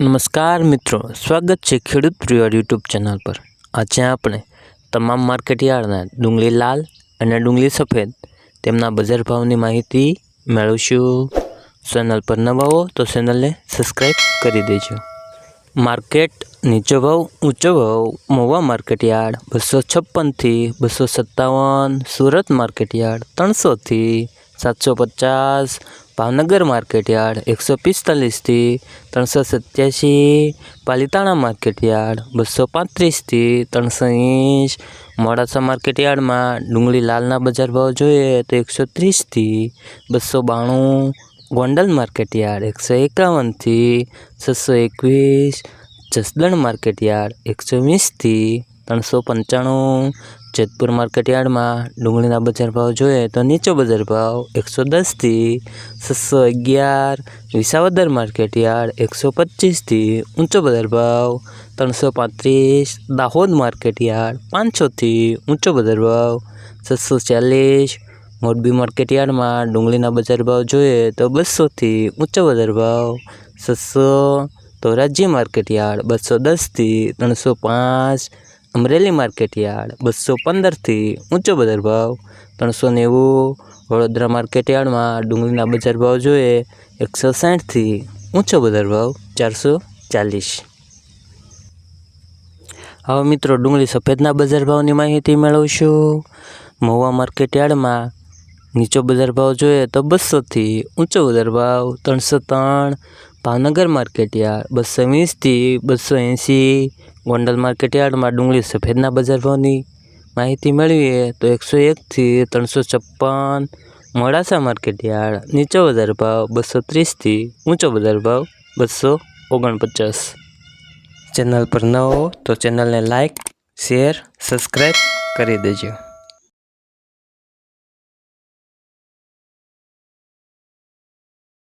नमस्कार मित्रों, स्वागत है खेडूत परिवार यूट्यूब चैनल पर। आज આપણે તમામ માર્કેટયાર્ડના ડુંગળી લાલ અને ડુંગળી સફેદ તેમના બજાર ભાવની માહિતી મેળવીશું। ચેનલ પર નવા હો તો ચેનલને સબસ્ક્રાઇબ કરી દેજો। માર્કેટ નીચો ભાવ ઊંચો ભાવ મહુવા માર્કેટયાર્ડ 256 થી 257, સુરત માર્કેટયાર્ડ 300 થી 750, ભાવનગર માર્કેટયાર્ડ 145 થી 387, પાલિતાણા માર્કેટયાર્ડ 235 થી 380, મોડાસા માર્કેટયાર્ડમાં ડુંગળી લાલના બજાર ભાવ જોઈએ તો 130 થી 292, ગોંડલ માર્કેટયાર્ડ 151 થી 621, જસદણ માર્કેટયાર્ડ 120 થી 395, જેતપુર માર્કેટયાર્ડમાં ડુંગળીના બજાર ભાવ જોઈએ તો નીચો બજાર ભાવ 110 થી 611, વિસાવદર માર્કેટયાર્ડ 125 થી ઊંચો બજાર ભાવ 335, દાહોદ માર્કેટયાર્ડ 500 થી ઊંચો બજાર ભાવ 640, મોરબી માર્કેટયાર્ડમાં ડુંગળીના બજાર ભાવ જોઈએ તો 200 થી ઊંચો બજાર ભાવ 600, ધોરાજી માર્કેટયાર્ડ 210 થી 305, અમરેલી માર્કેટયાર્ડ 215 થી ઊંચો બજાર ભાવ 390, વડોદરા માર્કેટયાર્ડમાં ડુંગળીના બજાર ભાવ જોઈએ 160 થી ઊંચો બજાર ભાવ 440। હવે મિત્રો ડુંગળી સફેદના બજાર ભાવની માહિતી મેળવીશું। મહુવા માર્કેટયાર્ડમાં નીચો બજાર ભાવ જોઈએ તો 200 થી ઊંચો બજાર ભાવ 303, ભાવનગર માર્કેટયાર્ડ 220 થી 280, ગોંડલ માર્કેટયાર્ડમાં ડુંગળી સફેદના બજાર ભાવની માહિતી મેળવીએ તો 101 થી 356, મોડાસા માર્કેટયાર્ડ નીચો બજાર ભાવ 230 થી ઊંચો બજાર ભાવ 249। ચેનલ પર ન હો તો ચેનલને લાઇક, શેર, સબસ્ક્રાઈબ કરી દેજો।